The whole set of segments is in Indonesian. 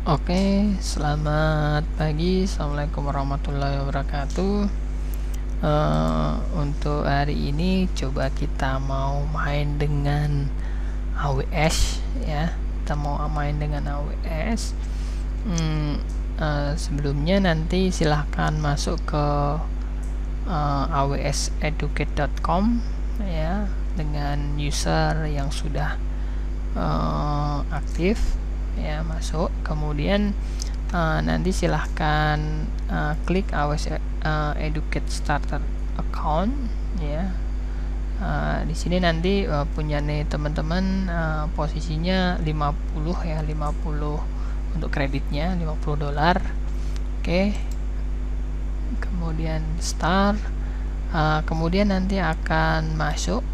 Oke, selamat pagi. Assalamualaikum warahmatullahi wabarakatuh. Untuk hari ini coba kita mau main dengan AWS ya. Kita mau main dengan AWS. Sebelumnya nanti silahkan masuk ke awseducate.com ya dengan user yang sudah aktif ya, masuk. Kemudian nanti silahkan klik AWS Educate Starter Account ya. Di sini nanti punya nih teman-teman, posisinya 50 ya, 50 untuk kreditnya $50. Oke. Kemudian start. Kemudian nanti akan masuk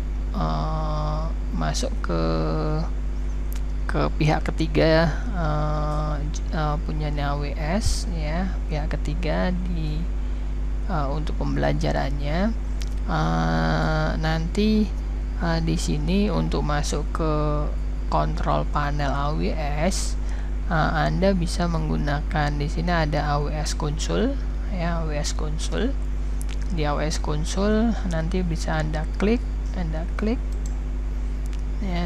ke pihak ketiga, punya AWS ya, pihak ketiga di untuk pembelajarannya. Nanti di sini untuk masuk ke kontrol panel AWS, Anda bisa menggunakan, di sini ada AWS Console ya, AWS Console. Di AWS Console nanti bisa Anda klik ya,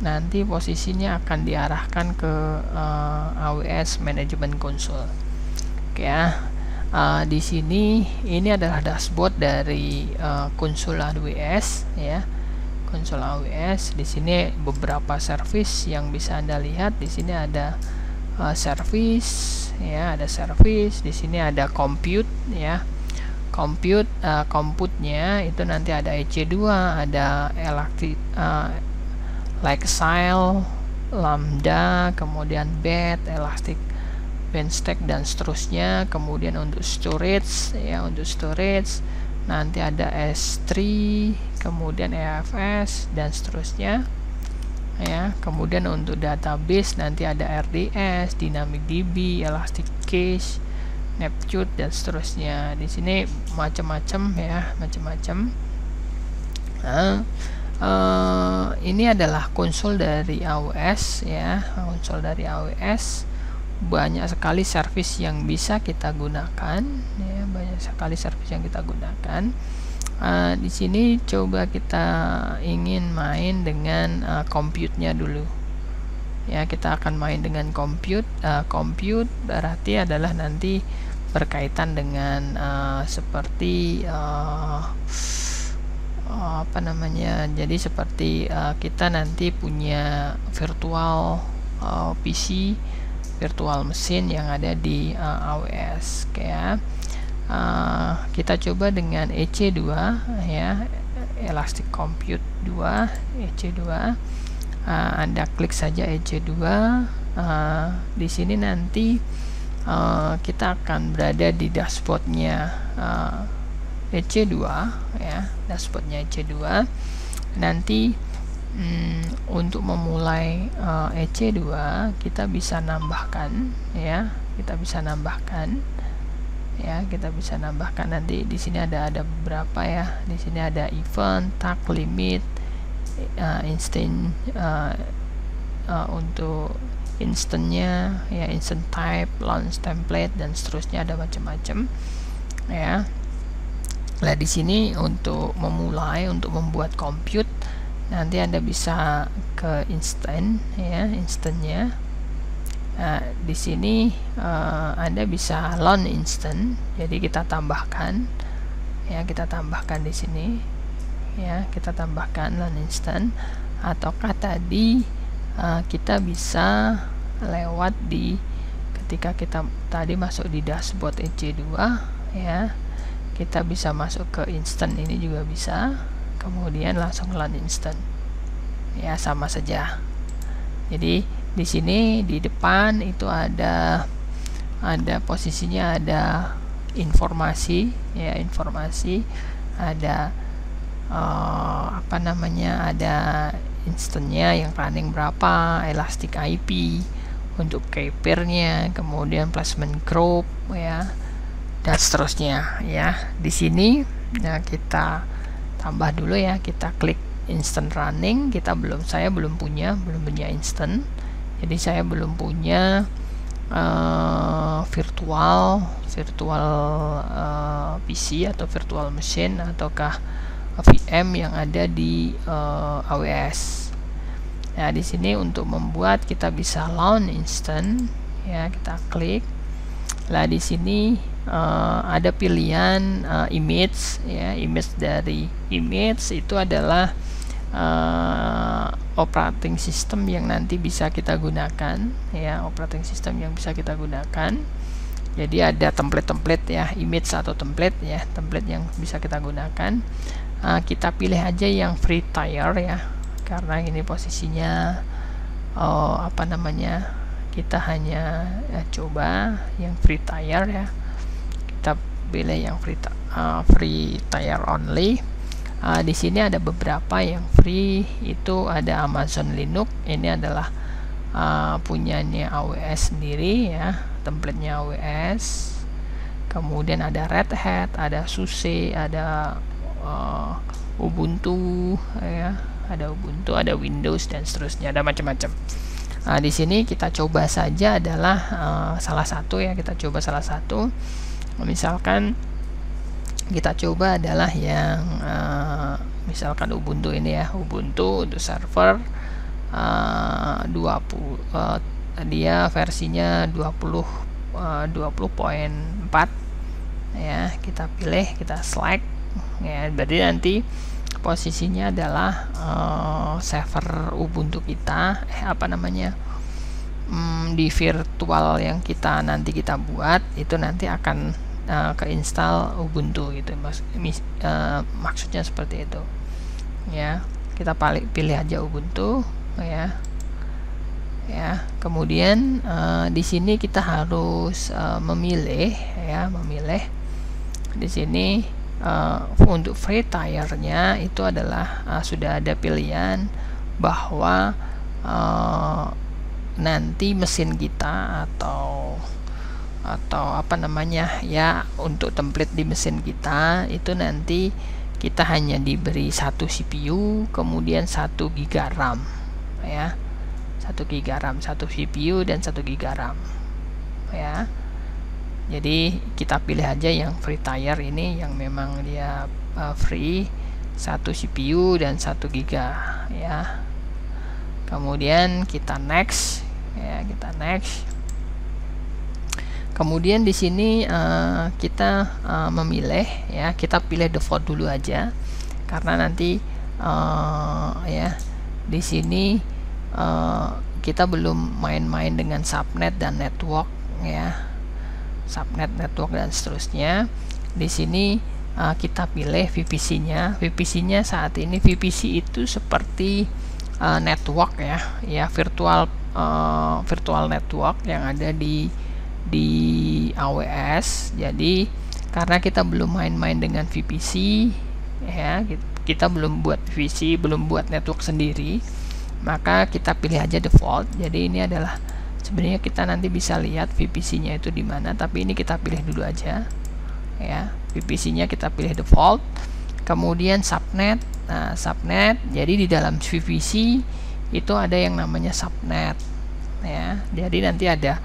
nanti posisinya akan diarahkan ke AWS Management Console. Oke ya. Di sini ini adalah dashboard dari konsol AWS ya. Konsol AWS. Di sini beberapa service yang bisa Anda lihat. Di sini ada service ya, ada service. Di sini ada compute ya. Compute-nya itu nanti ada EC2, ada Lexile, Lambda, kemudian Bed, Elastic Beanstalk dan seterusnya. Kemudian untuk storage ya, untuk storage nanti ada S3, kemudian EFS dan seterusnya ya. Kemudian untuk database nanti ada RDS, DynamicDB, Elastic Cache, Neptune dan seterusnya. Di sini macam-macam ya, macam-macam. Ini adalah konsol dari AWS ya, konsol dari AWS. Banyak sekali service yang bisa kita gunakan ya, banyak sekali service yang kita gunakan. Di sini coba kita ingin main dengan compute-nya dulu ya. Kita akan main dengan compute. Compute berarti adalah nanti berkaitan dengan seperti apa namanya, jadi seperti kita nanti punya virtual PC, virtual mesin yang ada di AWS kayak. Kita coba dengan EC2 ya, Elastic Compute 2, EC2. Anda klik saja EC2. Di sini nanti kita akan berada di dashboardnya EC2 ya, dashboardnya EC2. Nanti untuk memulai EC2 kita bisa nambahkan ya, kita bisa nambahkan nanti. Di sini ada beberapa ya. Di sini ada event, tag, limit, instant, untuk instantnya ya, instant type, launch template dan seterusnya, ada macam-macam ya. Nah, di sini untuk memulai, untuk membuat compute, nanti Anda bisa ke instant ya, instantnya. Nah, di sini Anda bisa launch instant. Jadi kita tambahkan ya, kita tambahkan di sini ya, kita tambahkan launch instant. Ataukah tadi kita bisa lewat di, ketika kita tadi masuk di dashboard EC2 ya, kita bisa masuk ke instant ini juga bisa, kemudian langsung launch instant ya, sama saja. Jadi di sini di depan itu ada posisinya, ada informasi ya, informasi, ada apa namanya, ada instantnya yang running berapa, Elastic IP untuk key-pair-nya, kemudian placement group ya, dan seterusnya ya. Di sini nah kita tambah dulu ya, kita klik instant running, saya belum punya instant, jadi saya belum punya virtual PC atau virtual machine ataukah VM yang ada di AWS. Nah, di sini untuk membuat kita bisa launch instant, ya kita klik. Lah di sini ada pilihan image, ya, image itu adalah operating system yang nanti bisa kita gunakan, ya, operating system yang bisa kita gunakan. Jadi ada template ya, image atau template ya, template yang bisa kita gunakan. Kita pilih aja yang free tier ya, karena ini posisinya kita hanya coba yang free tier ya. Kita pilih yang free tier only. Di sini ada beberapa yang free, itu ada Amazon Linux, ini adalah punyanya AWS sendiri ya, templatenya AWS. Kemudian ada Red Hat, ada SUSE, ada Ubuntu ya, ada Windows dan seterusnya, ada macam-macam. Di sini kita coba saja adalah salah satu ya, kita coba salah satu. Misalkan kita coba adalah yang misalkan Ubuntu ini ya, Ubuntu untuk server 20 dia versinya 20.4 ya. Kita pilih, kita select ya, berarti nanti posisinya adalah server Ubuntu kita di virtual yang nanti kita buat itu nanti akan keinstall Ubuntu gitu, maksudnya seperti itu ya. Kita pilih aja Ubuntu ya. Kemudian di sini kita harus memilih di sini untuk free tier-nya itu adalah sudah ada pilihan bahwa nanti mesin kita atau ya, untuk template di mesin kita itu nanti kita hanya diberi 1 CPU kemudian 1 GB RAM ya, 1 GB RAM, 1 CPU dan 1 GB RAM ya. Jadi kita pilih aja yang free tier ini yang memang dia free, 1 CPU dan 1 GB ya. Kemudian kita next ya, kita next. Kemudian di sini kita memilih ya, kita pilih default dulu aja karena nanti ya di sini kita belum main-main dengan subnet dan network ya, subnet, network dan seterusnya. Di sini kita pilih VPC-nya. VPC-nya saat ini VPC itu seperti network ya, virtual network yang ada di AWS. Jadi karena kita belum main-main dengan VPC ya, kita belum buat VPC, belum buat network sendiri, maka kita pilih aja default. Jadi ini adalah sebenarnya kita nanti bisa lihat VPC-nya itu di mana, tapi ini kita pilih dulu aja ya. VPC-nya kita pilih default. Kemudian subnet. Nah, subnet. Jadi di dalam VPC itu ada yang namanya subnet ya. Jadi nanti ada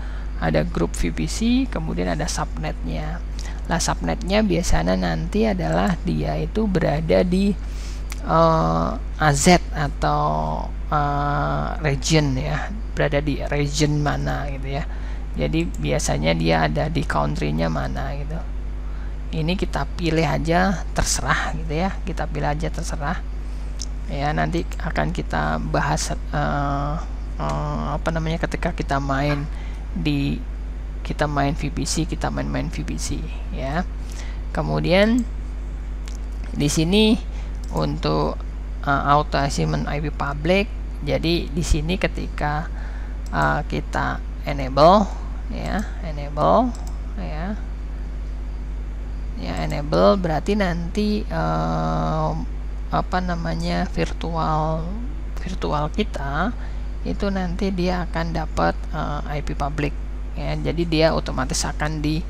grup VPC, kemudian ada subnetnya. Lah subnetnya biasanya nanti adalah dia itu berada di AZ atau region ya, berada di region mana gitu ya. Jadi biasanya dia ada di country-nya mana gitu. Ini kita pilih aja terserah gitu ya, kita pilih aja terserah ya. Nanti akan kita bahas ketika kita main VPC, kita main VPC ya. Kemudian di sini untuk auto assignment IP public, jadi di sini ketika kita enable enable berarti nanti virtual kita itu nanti dia akan dapat IP public ya. Jadi dia otomatis akan di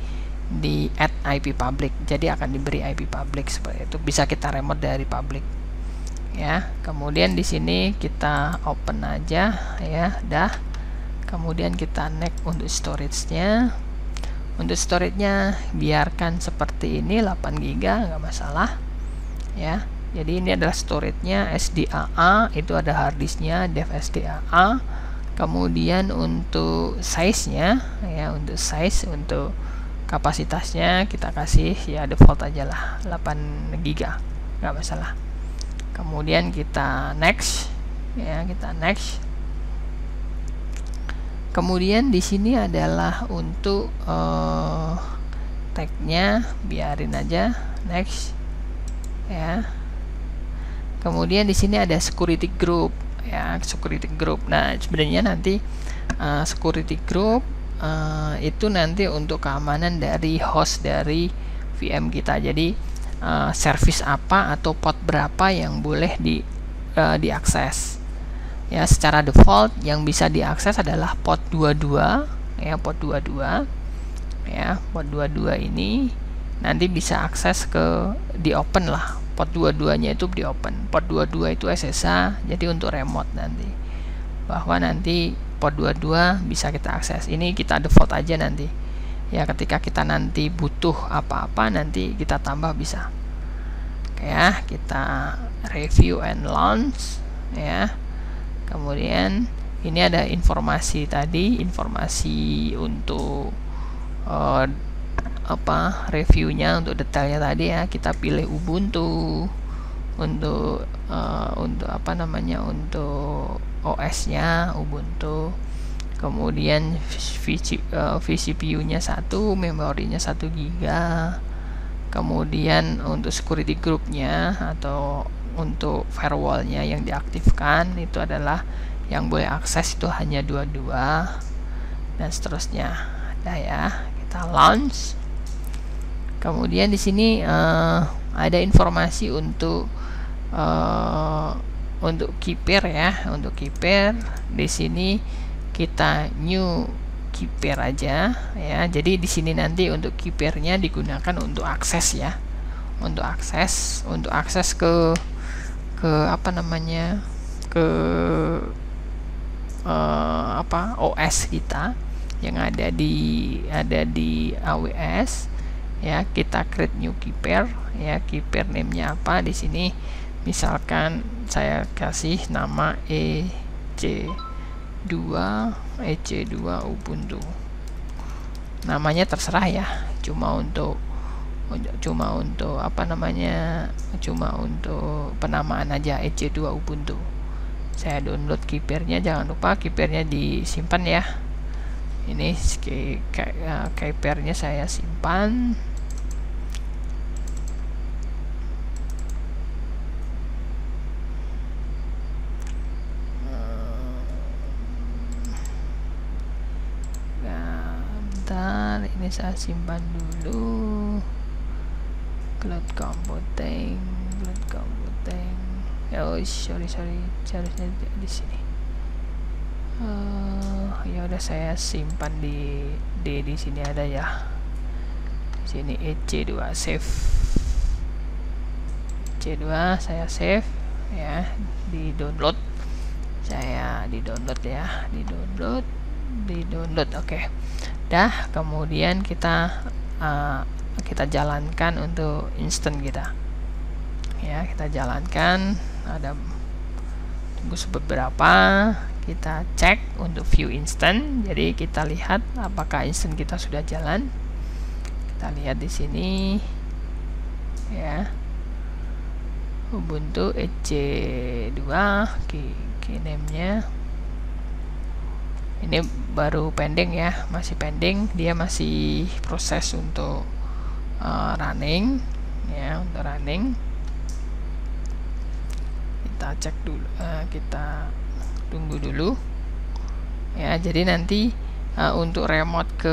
add IP public, jadi akan diberi IP public seperti itu. Bisa kita remote dari public ya. Kemudian di sini kita open aja ya, dah. Kemudian kita next untuk storage-nya. Untuk storage-nya biarkan seperti ini 8 GB, nggak masalah ya. Jadi ini adalah storage-nya SDAA, itu ada hard disk-nya dev SDAA. Kemudian untuk size-nya ya, untuk size, untuk kapasitasnya kita kasih ya default aja lah 8 GB, nggak masalah. Kemudian kita next ya, kita next. Kemudian di sini adalah untuk tag-nya biarin aja next ya. Kemudian di sini ada security group ya, security group. Nah, sebenarnya nanti security group itu nanti untuk keamanan dari host dari VM kita. Jadi service apa atau port berapa yang boleh diakses. Ya, secara default yang bisa diakses adalah port 22 ya, port 22 ya. Port 22 ini nanti bisa akses di open lah. Port 22-nya itu di open. Port 22 itu SSH, jadi untuk remote nanti. Bahwa nanti port 22 bisa kita akses. Ini kita default aja nanti. Ya, ketika kita nanti butuh apa-apa nanti kita tambah bisa. Oke ya, kita review and launch ya. Kemudian ini ada informasi tadi, informasi untuk reviewnya, untuk detailnya tadi ya. Kita pilih Ubuntu untuk apa namanya, untuk OS-nya Ubuntu. Kemudian vCPU-nya 1, memorinya 1 GB. Kemudian untuk security group-nya atau untuk firewall-nya yang diaktifkan itu adalah yang boleh akses itu hanya 22 dan seterusnya. Nah ya, kita launch. Kemudian di sini ada informasi untuk keeper ya. Untuk keeper di sini kita new keeper aja ya. Jadi di sini nanti untuk keepernya digunakan untuk akses ya. Untuk akses ke apa namanya, ke OS kita yang ada di AWS ya. Kita create new keeper ya. Keeper name-nya apa di sini? Misalkan saya kasih nama EC2 Ubuntu. Namanya terserah ya. Cuma untuk apa namanya, cuma untuk penamaan aja, EC2 Ubuntu. Saya download keepernya, jangan lupa keepernya disimpan ya. Ini keepernya saya simpan. Bentar, ini saya simpan dulu. Cloud computing. Oh, sorry, harusnya di sini. Ya udah, saya simpan di sini ada ya. Di sini EC2 save. EC2 saya save ya, di download. Saya di download ya, di download. Oke. Dah, kemudian kita jalankan untuk instant kita ya. Kita jalankan, ada tunggu beberapa, kita cek untuk view instant. Jadi kita lihat apakah instant kita sudah jalan. Kita lihat di sini ya, Ubuntu EC2 key name-nya ini baru pending ya, masih pending, dia masih proses untuk running ya. Untuk running kita cek dulu, kita tunggu dulu ya. Jadi nanti untuk remote ke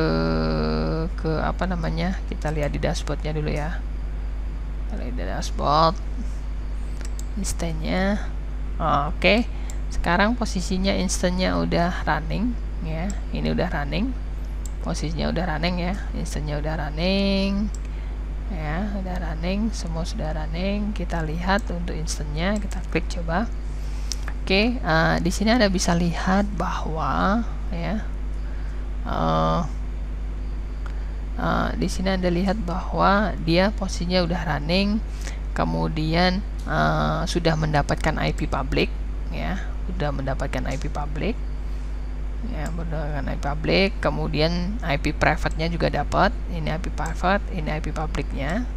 apa namanya, kita lihat di dashboardnya dulu ya. Kita lihat di dashboard instannya. Oke. Sekarang posisinya instannya udah running ya. Ini udah running, posisinya udah running ya, instannya udah running. ya, udah running, semua sudah running. Kita lihat untuk instannya, kita klik coba. Oke, di sini Anda bisa lihat bahwa ya, di sini Anda lihat bahwa dia posisinya udah running, kemudian sudah mendapatkan IP public, ya, sudah mendapatkan IP public, ya, mendapatkan IP public, kemudian IP private-nya juga dapat. Ini IP private, ini IP public-nya.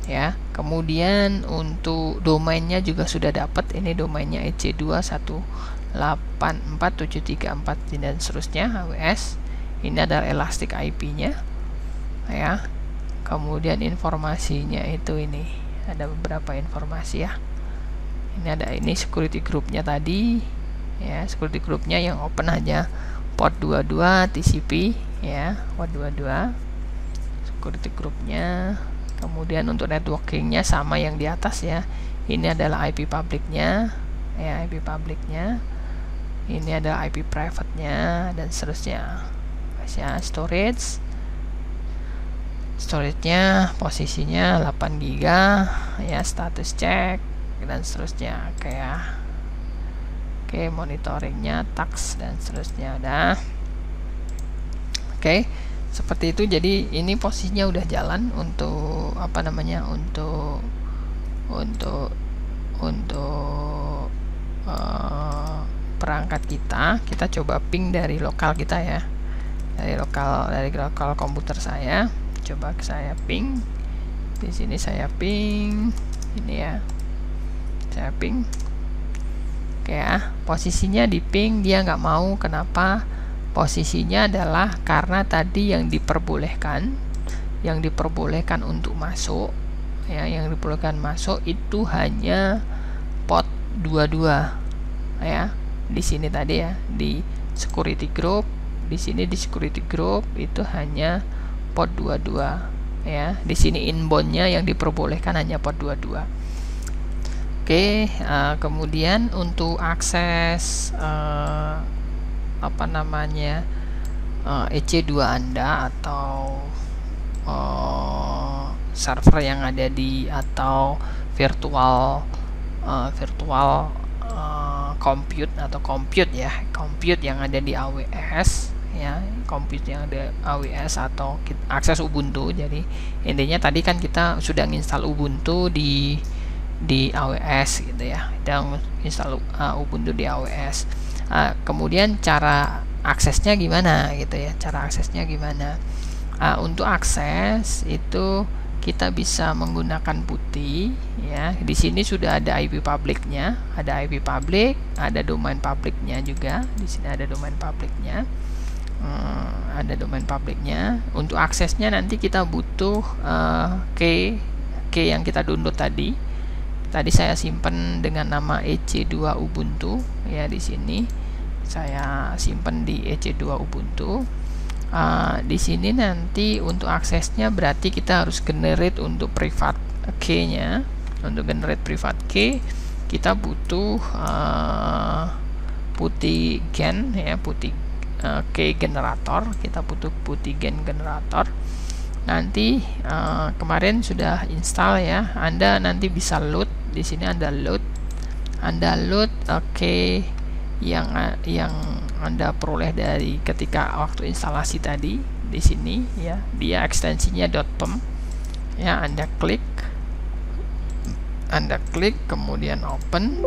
Ya, kemudian untuk domainnya juga sudah dapat. Ini domainnya EC2.168.734 dan seterusnya AWS. Ini adalah elastic IP-nya, ya. Kemudian informasinya itu ini ada beberapa informasi, ya. Ini ada ini security groupnya tadi, ya, security groupnya yang open hanya port 22 TCP, ya, port 22 security groupnya. Kemudian untuk networkingnya sama yang di atas, ya. Ini adalah IP publicnya, ya, IP publicnya. Ini adalah IP private-nya dan seterusnya. Ya, storage-nya posisinya 8 GB, ya, status cek dan seterusnya. Oke, monitoringnya, task dan seterusnya udah. Oke. Seperti itu. Jadi ini posisinya udah jalan untuk apa namanya, untuk perangkat kita. Kita coba ping dari lokal kita, ya, dari lokal komputer saya. Coba saya ping di sini, saya ping ini, ya, saya ping. Oke, ya, posisinya di ping dia nggak mau. Kenapa? Posisinya adalah karena tadi yang diperbolehkan untuk masuk, ya, yang diperbolehkan masuk itu hanya port 22, ya. Di sini tadi, ya, di security group, di sini di security group itu hanya port 22, ya. Di sini inbound-nya yang diperbolehkan hanya port 22. Oke, kemudian untuk akses apa namanya, EC2 Anda atau server yang ada di atau virtual compute atau compute yang ada di AWS, ya, compute yang ada AWS atau akses Ubuntu. Jadi intinya tadi kan kita sudah install Ubuntu di AWS, gitu, ya. Kita install Ubuntu di AWS. Kemudian cara aksesnya gimana, gitu, ya, cara aksesnya gimana. Untuk akses itu kita bisa menggunakan putih, ya. Di sini sudah ada IP publicnya, ada IP public, ada domain publicnya juga. Di sini ada domain publicnya, Untuk aksesnya nanti kita butuh key yang kita download tadi. Saya simpan dengan nama EC2 Ubuntu, ya. Di sini saya simpan di EC2 Ubuntu. Di sini nanti untuk aksesnya berarti kita harus generate untuk private key-nya. Untuk generate private key kita butuh putih gen, ya, putih key generator. Kita butuh putih gen generator. Nanti kemarin sudah install, ya. Anda nanti bisa load. Di sini Anda load key yang Anda peroleh dari ketika waktu instalasi tadi. Di sini, ya, dia ekstensinya .pem, ya. Anda klik kemudian open.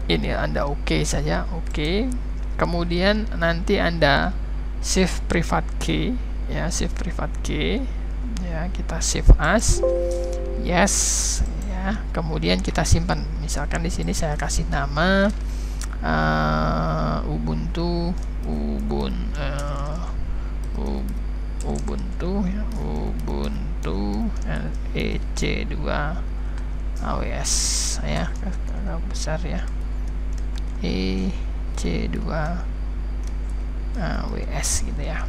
Ini Anda oke saja, oke. Kemudian nanti Anda save private key, ya, save private key, ya. Kita save as yes, ya. Kemudian kita simpan. Misalkan di sini saya kasih nama Ubuntu, ya, Ubuntu EC2 AWS, ya, agak besar, ya, EC2 AWS, gitu, ya.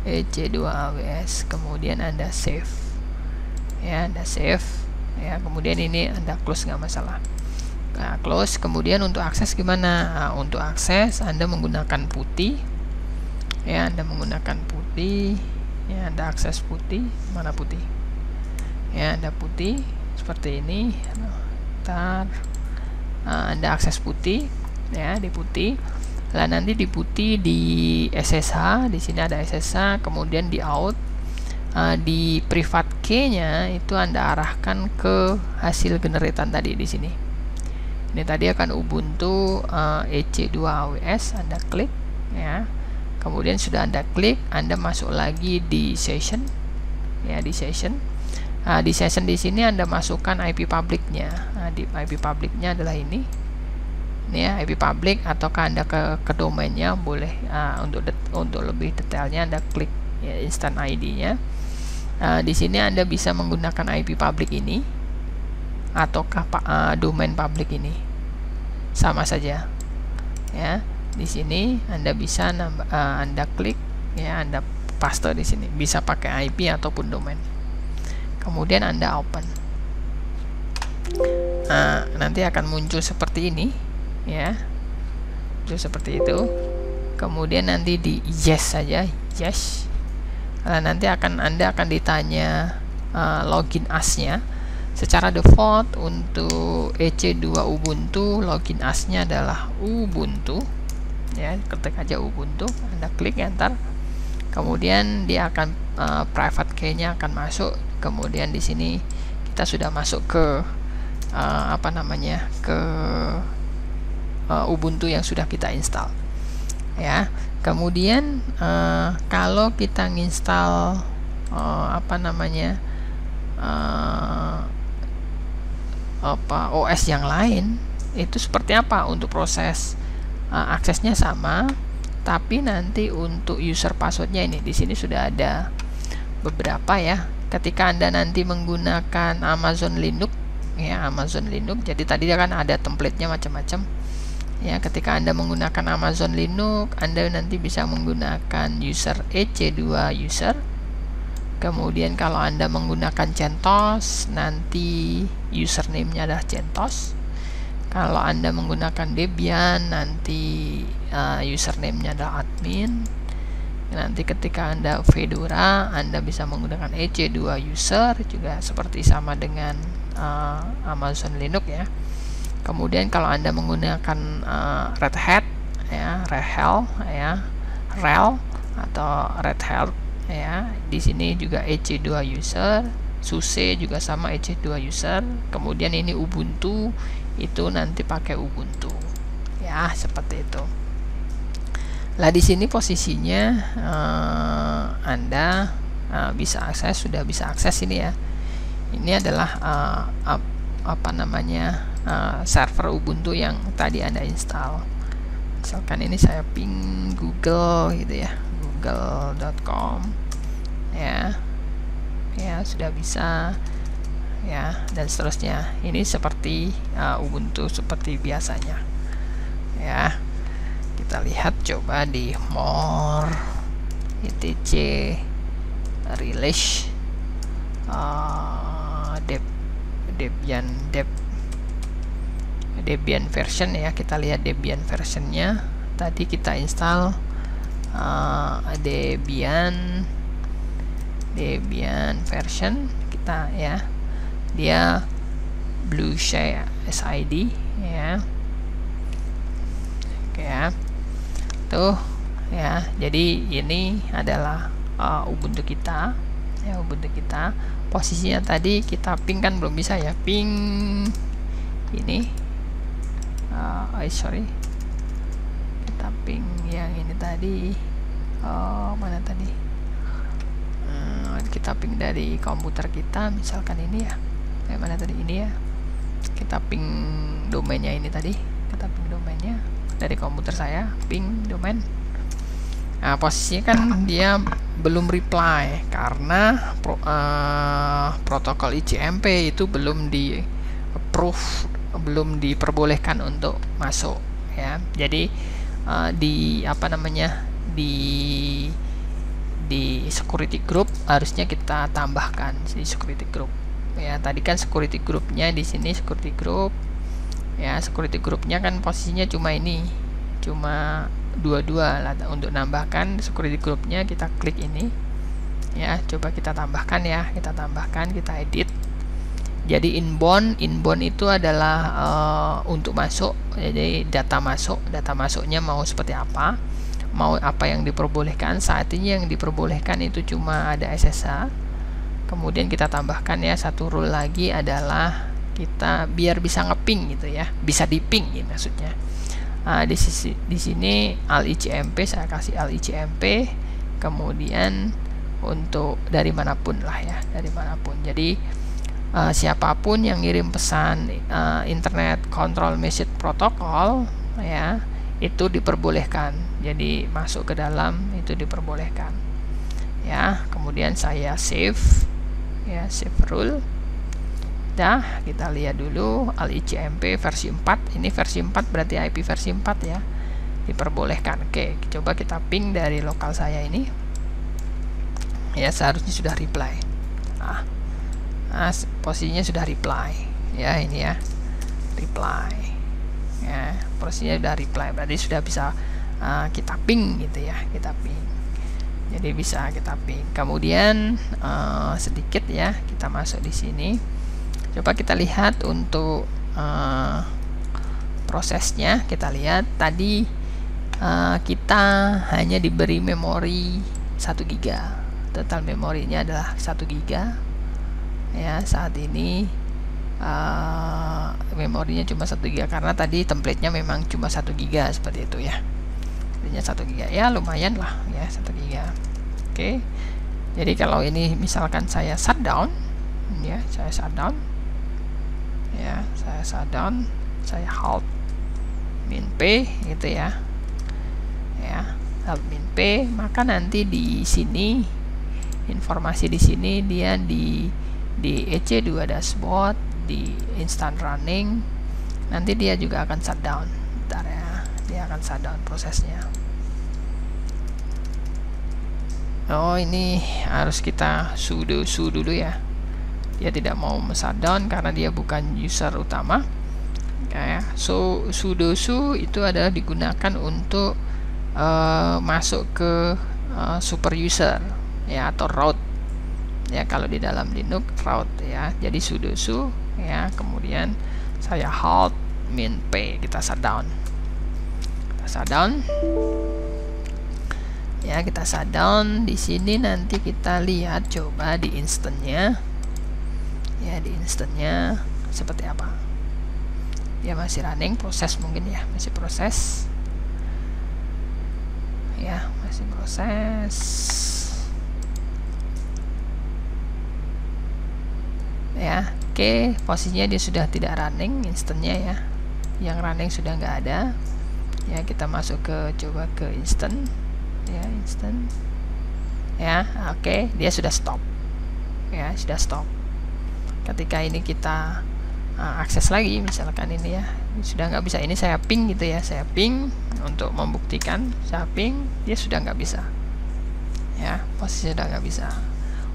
EC2 AWS. Kemudian Anda save, ya, ya. Kemudian ini Anda close, nggak masalah. Nah, close. Kemudian untuk akses gimana? Untuk akses Anda menggunakan putih, ya. Anda menggunakan putih, ya, ada akses putih, mana putih ya, ada putih seperti ini. Ntar ada akses putih ya, di putih. Lah nanti di putih di SSH, di sini ada SSH, kemudian di out, di private key-nya itu Anda arahkan ke hasil generatan tadi di sini. Ini tadi akan Ubuntu EC2 AWS, Anda klik ya. Kemudian sudah Anda klik, Anda masuk lagi di session ya, di session. Di session di sini Anda masukkan IP public-nya. Di IP public-nya adalah ini ya, IP public, ataukah Anda ke domainnya boleh. Untuk lebih detailnya Anda klik ya, instant ID-nya. Di sini Anda bisa menggunakan IP public ini ataukah domain public ini, sama saja ya. Di sini Anda bisa Anda klik ya, Anda paste di sini, bisa pakai IP ataupun domain. Kemudian Anda open. Nanti akan muncul seperti ini ya, muncul seperti itu. Kemudian nanti di yes saja, yes. Nanti Anda akan ditanya login as-nya. Secara default untuk EC2 Ubuntu login as-nya adalah Ubuntu ya, ketik aja Ubuntu, Anda klik enter. Kemudian dia akan private key-nya akan masuk. Kemudian di sini kita sudah masuk ke ke Ubuntu yang sudah kita install ya. Kemudian kalau kita nginstal OS yang lain, itu seperti apa untuk proses aksesnya sama, tapi nanti untuk user passwordnya ini di sini sudah ada beberapa ya. Ketika Anda nanti menggunakan Amazon Linux ya, Amazon Linux, jadi tadi kan ada template-nya macam-macam ya. Ketika Anda menggunakan Amazon Linux, Anda nanti bisa menggunakan user EC2 user. Kemudian kalau Anda menggunakan CentOS, nanti username-nya adalah CentOS. Kalau Anda menggunakan Debian, nanti username-nya adalah admin. Nanti ketika Anda Fedora, Anda bisa menggunakan EC2 user, juga seperti sama dengan Amazon Linux ya. Kemudian kalau Anda menggunakan Red Hat ya, RHEL atau Red Hat ya, di sini juga EC2 user. SUSE juga sama EC2 user. Kemudian ini Ubuntu, itu nanti pakai Ubuntu ya, seperti itu. Lah di sini posisinya Anda bisa akses, sudah bisa akses ini ya. Ini adalah server Ubuntu yang tadi Anda install. Misalkan ini saya ping Google gitu ya, google.com ya, sudah bisa ya, dan seterusnya. Ini seperti Ubuntu seperti biasanya ya. Kita lihat coba di more etc release Debian version ya. Kita lihat Debian versionnya. Tadi kita install Debian version kita ya, dia Blue Share SID ya. Oke ya, tuh ya. Jadi ini adalah Ubuntu kita ya, Ubuntu kita. Posisinya tadi kita ping kan belum bisa ya, ping ini sorry, kita ping yang ini tadi. Mana tadi? Kita ping dari komputer kita, misalkan ini ya. Mana tadi? Ini ya. Kita ping domainnya ini tadi. Kita ping domainnya dari komputer saya, ping domain. Nah, posisinya kan dia belum reply karena protokol ICMP itu belum di approve, belum diperbolehkan untuk masuk ya. Jadi di security group harusnya kita tambahkan di security group ya. Tadi kan security groupnya di sini, security group ya. Security groupnya kan posisinya cuma ini, cuma dua lah. Untuk nambahkan security groupnya kita klik ini ya. Coba kita tambahkan ya, kita edit. Jadi inbound itu adalah untuk masuk. Jadi data masuknya mau seperti apa, mau apa yang diperbolehkan. Saat ini yang diperbolehkan itu cuma ada SSH. Kemudian kita tambahkan ya satu rule lagi adalah kita biar bisa ngeping gitu ya, bisa diping ya maksudnya. Di sini ALICMP, saya kasih ALICMP. Kemudian untuk dari manapun lah ya, dari manapun. Jadi siapapun yang ngirim pesan Internet Control Message Protocol ya, itu diperbolehkan. Jadi masuk ke dalam itu diperbolehkan ya. Kemudian saya save ya, save rule. Dah, kita lihat dulu ALICMP versi 4. Ini versi 4 berarti IP versi 4 ya, diperbolehkan. Oke, coba kita ping dari lokal saya ini ya, seharusnya sudah reply. Posisinya sudah reply ya, ini ya, reply ya, posisinya sudah reply, berarti sudah bisa kita ping gitu ya, kita ping. Jadi bisa kita ping. Kemudian sedikit ya, kita masuk di sini. Coba kita lihat untuk prosesnya. Kita lihat tadi kita hanya diberi memori 1 GB. Total memorinya adalah 1 GB ya. Saat ini memorinya cuma 1 GB karena tadi template-nya memang cuma 1 GB seperti itu ya. Artinya 1 GB ya, lumayan lah ya, 1 GB. Oke. Jadi kalau ini misalkan saya shutdown ya, saya shutdown ya, saya halt min P gitu ya, halt min P, maka nanti di sini informasi di sini dia di EC2 dashboard, di instant running, nanti dia juga akan shutdown. Bentar ya, dia akan shutdown prosesnya. Oh, ini harus kita sudo dulu ya. Dia tidak mau shutdown karena dia bukan user utama ya. So sudo itu adalah digunakan untuk masuk ke super user ya, atau root ya, kalau di dalam Linux root ya. Jadi sudo ya, kemudian saya halt min P, kita shutdown ya, kita shutdown. Di sini nanti kita lihat coba di instannya ya, di instannya seperti apa. Dia masih running, proses mungkin ya, masih proses ya, masih proses ya. Oke, posisinya dia sudah tidak running instannya ya, yang running sudah nggak ada ya. Kita masuk ke, coba ke instant ya, instant ya. Oke, dia sudah stop ya, sudah stop. Ketika ini kita akses lagi, misalkan ini ya, sudah nggak bisa. Ini saya ping gitu ya, saya ping untuk membuktikan, saya ping, dia sudah nggak bisa ya, posisi sudah nggak bisa.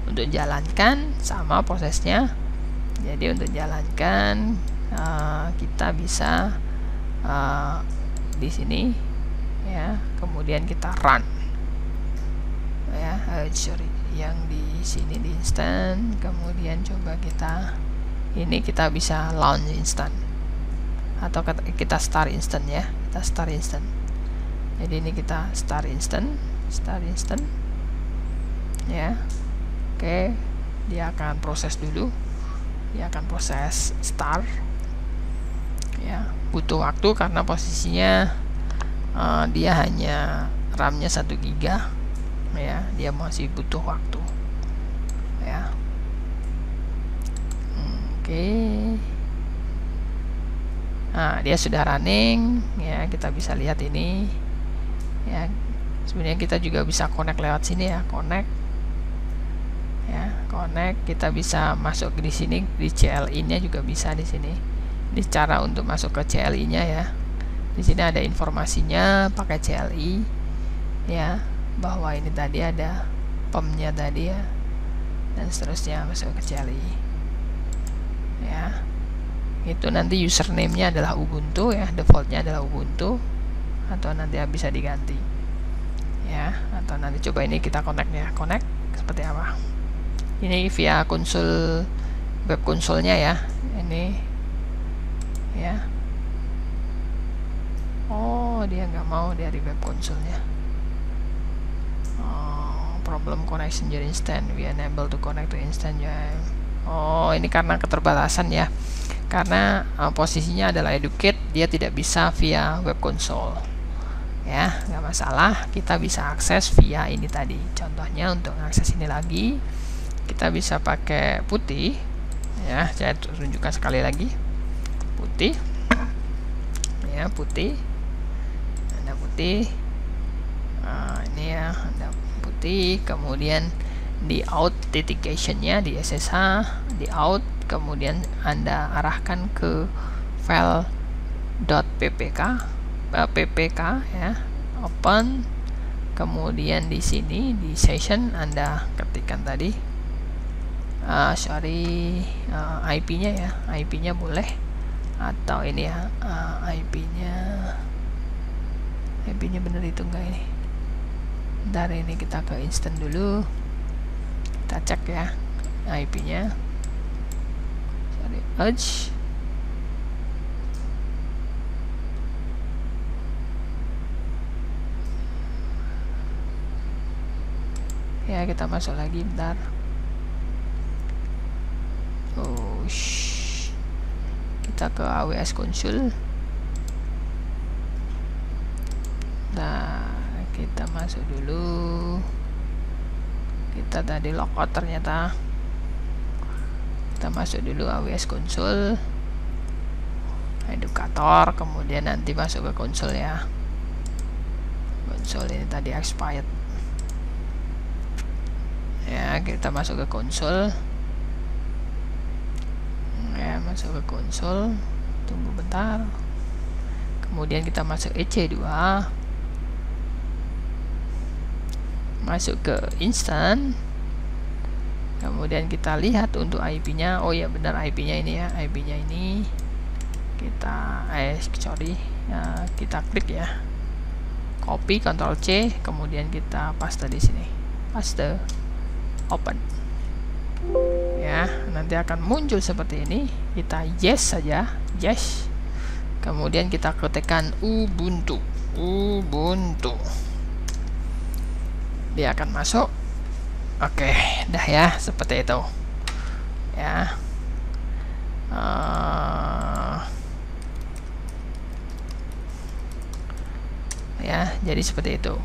Untuk jalankan sama prosesnya. Jadi untuk jalankan kita bisa di sini ya, kemudian kita run ya, sorry, yang di sini di instant. Kemudian coba kita ini, kita bisa launch instant atau kita start instant ya, kita start instant. Jadi ini kita start instant ya. Oke, dia akan proses dulu, dia akan proses start ya, butuh waktu karena posisinya dia hanya RAM-nya 1 GB ya, dia masih butuh waktu ya. Oke. Nah, dia sudah running ya, kita bisa lihat ini ya. Sebenarnya kita juga bisa connect lewat sini ya, connect ya, connect. Kita bisa masuk di sini, di CLI-nya juga bisa di sini. Di cara untuk masuk ke CLI-nya ya. Di sini ada informasinya pakai CLI ya, bahwa ini tadi ada POM-nya tadi ya, dan seterusnya masuk ke CLI ya. Itu nanti username-nya adalah Ubuntu ya, defaultnya adalah Ubuntu, atau nanti bisa diganti ya, atau nanti coba ini kita connect ya, connect seperti apa. Ini via konsol, web konsolnya ya, ini ya. Oh, dia nggak mau dari web konsolnya. Problem connection your instant, we unable to connect to instant ya. Oh, ini karena keterbatasan ya, karena posisinya adalah educate, dia tidak bisa via web console ya. Nggak masalah, kita bisa akses via ini tadi. Contohnya untuk akses ini lagi, kita bisa pakai putih ya. Saya tunjukkan sekali lagi, putih ya, putih, ada putih. Ini ya, ada putih. Kemudian di authentication-nya di SSH, di out, kemudian Anda arahkan ke file .ppk ya, open. Kemudian di sini di session Anda ketikkan tadi IP-nya ya, IP-nya boleh, atau ini ya, IP-nya bener itu enggak ini. Bentar, ini kita ke instant dulu, kita cek ya IP-nya. Edge ya, kita masuk lagi, bentar. Kita ke AWS Console. Nah, kita masuk dulu. Kita tadi logout ternyata. Kita masuk dulu AWS Console, edukator, kemudian nanti masuk ke konsol ya. Konsol ini tadi expired ya, kita masuk ke konsol ya, masuk ke konsol, tunggu bentar. Kemudian kita masuk EC2, masuk ke instant. Kemudian kita lihat untuk IP-nya. Oh ya, benar, IP-nya ini ya, IP-nya ini kita kita klik ya, copy, Ctrl C, kemudian kita paste di sini, paste, open ya. Nanti akan muncul seperti ini. Kita yes saja, yes. Kemudian kita ketikkan Ubuntu, dia akan masuk. Oke, dah ya, seperti itu ya. Ya, jadi seperti itu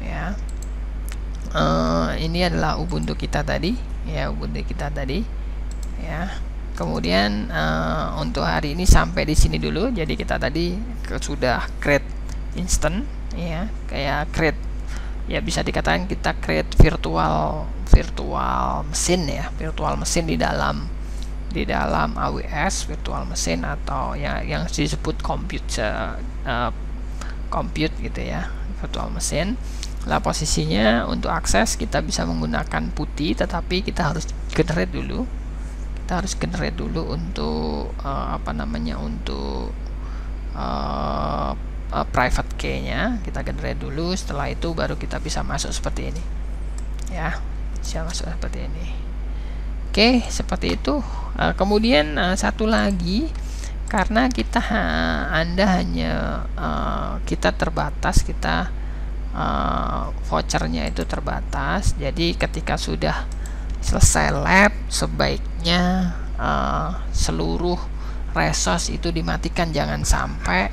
ya. Ini adalah Ubuntu kita tadi ya, Ubuntu kita tadi ya. Kemudian untuk hari ini sampai di sini dulu. Jadi kita tadi sudah create instant ya, kayak create ya, bisa dikatakan kita create virtual mesin ya, virtual mesin di dalam AWS virtual mesin, atau ya yang disebut compute gitu ya, virtual mesin. Lah posisinya untuk akses kita bisa menggunakan putih, tetapi kita harus generate dulu. Untuk untuk private key-nya kita generate dulu. Setelah itu baru kita bisa masuk seperti ini ya, bisa masuk seperti ini. Oke, seperti itu. Kemudian satu lagi, karena Anda hanya kita terbatas, kita vouchernya itu terbatas. Jadi ketika sudah selesai lab, sebaiknya seluruh resource itu dimatikan, jangan sampai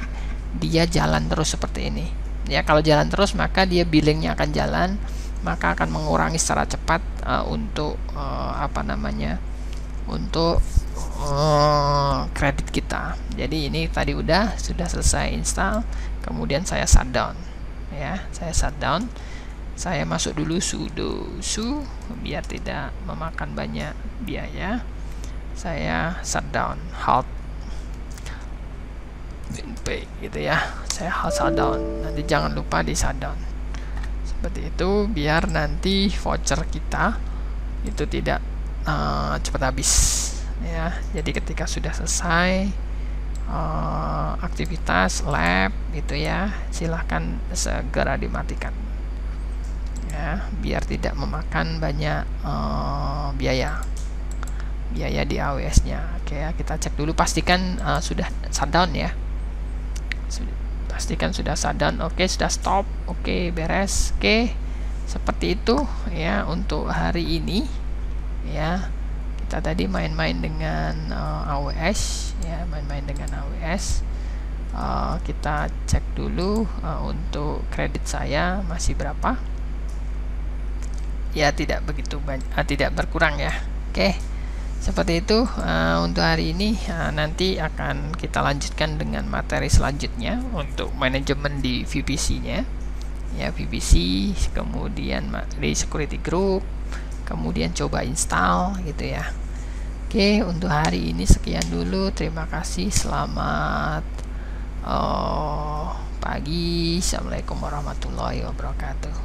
dia jalan terus seperti ini ya. Kalau jalan terus, maka dia billingnya akan jalan, maka akan mengurangi secara cepat untuk untuk kredit kita. Jadi ini tadi sudah selesai install, kemudian saya shutdown ya, saya masuk dulu sudo su biar tidak memakan banyak biaya. Saya shutdown, halt gitu ya, saya shutdown. Nanti jangan lupa di shutdown seperti itu, biar nanti voucher kita itu tidak cepat habis ya. Jadi ketika sudah selesai aktivitas lab gitu ya, silahkan segera dimatikan ya, biar tidak memakan banyak biaya di AWS-nya. Oke ya, kita cek dulu, pastikan sudah shutdown ya. Pastikan sudah shutdown. Oke, sudah stop. Oke, beres. Oke, seperti itu ya untuk hari ini ya. Kita tadi main-main dengan AWS ya, kita cek dulu untuk kredit saya masih berapa ya, tidak begitu banyak, tidak berkurang ya. Oke, seperti itu untuk hari ini. Nanti akan kita lanjutkan dengan materi selanjutnya untuk manajemen di VPC nya ya, VPC, kemudian di security group, kemudian coba install gitu ya. Oke, untuk hari ini sekian dulu. Terima kasih, selamat pagi. Assalamualaikum warahmatullahi wabarakatuh.